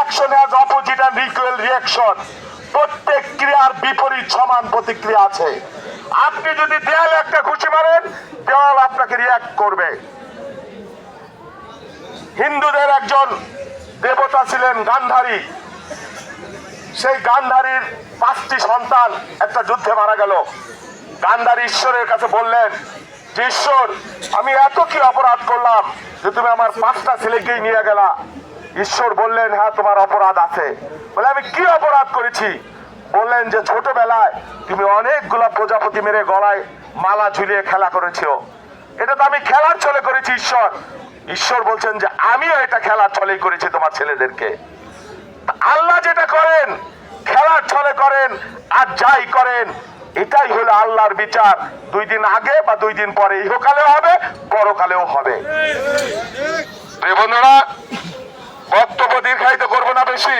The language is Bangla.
Action has opposite and equal reaction. প্রত্যেক ক্রিয়ার বিপরীত সমান প্রতিক্রিয়া আছে। আপনি যদি দেয়ালে একটা ঘুষি মারেন, দেওয়াল আপনাকে রিয়াক্ট করবে। হিন্দুদের একজন দেবতা ছিলেন গান্ধারী। সেই গান্ধারীর 5টি সন্তান একটা যুদ্ধে মারা গেল। গান্ধারী ঈশ্বরের কাছে বললেন যে, ঈশ্বর, আমি এত কি অপরাধ করলাম যে তুমি আমার 5টা ছেলেকেই নিয়ে গেলা? ঈশ্বর বললেন, হ্যাঁ, তোমার অপরাধ আছে। বলে, আমি কি অপরাধ করেছি? বললেন যে, ছোটবেলায় তুমি অনেকগুলা প্রজাপতি মেরে গলায় মালা ঝুলিয়ে খেলা করেছো। এটা তো আমি খেলার ছলে করেছি ঈশ্বর। ঈশ্বর বলছেন যে, আমিও এটা খেলার ছলেই করেছি তোমার ছেলেদেরকে। আল্লাহ যেটা করেন খেলার ছলে করেন, আর যাই করেন এটাই হলো আল্লাহর বিচার। 2 দিন আগে বা 2 দিন পরে ইহকালেও হবে, পরকালেও হবে। বন্ধুরা, বক্তব্য দীর্ঘায়িত করবো না বেশি।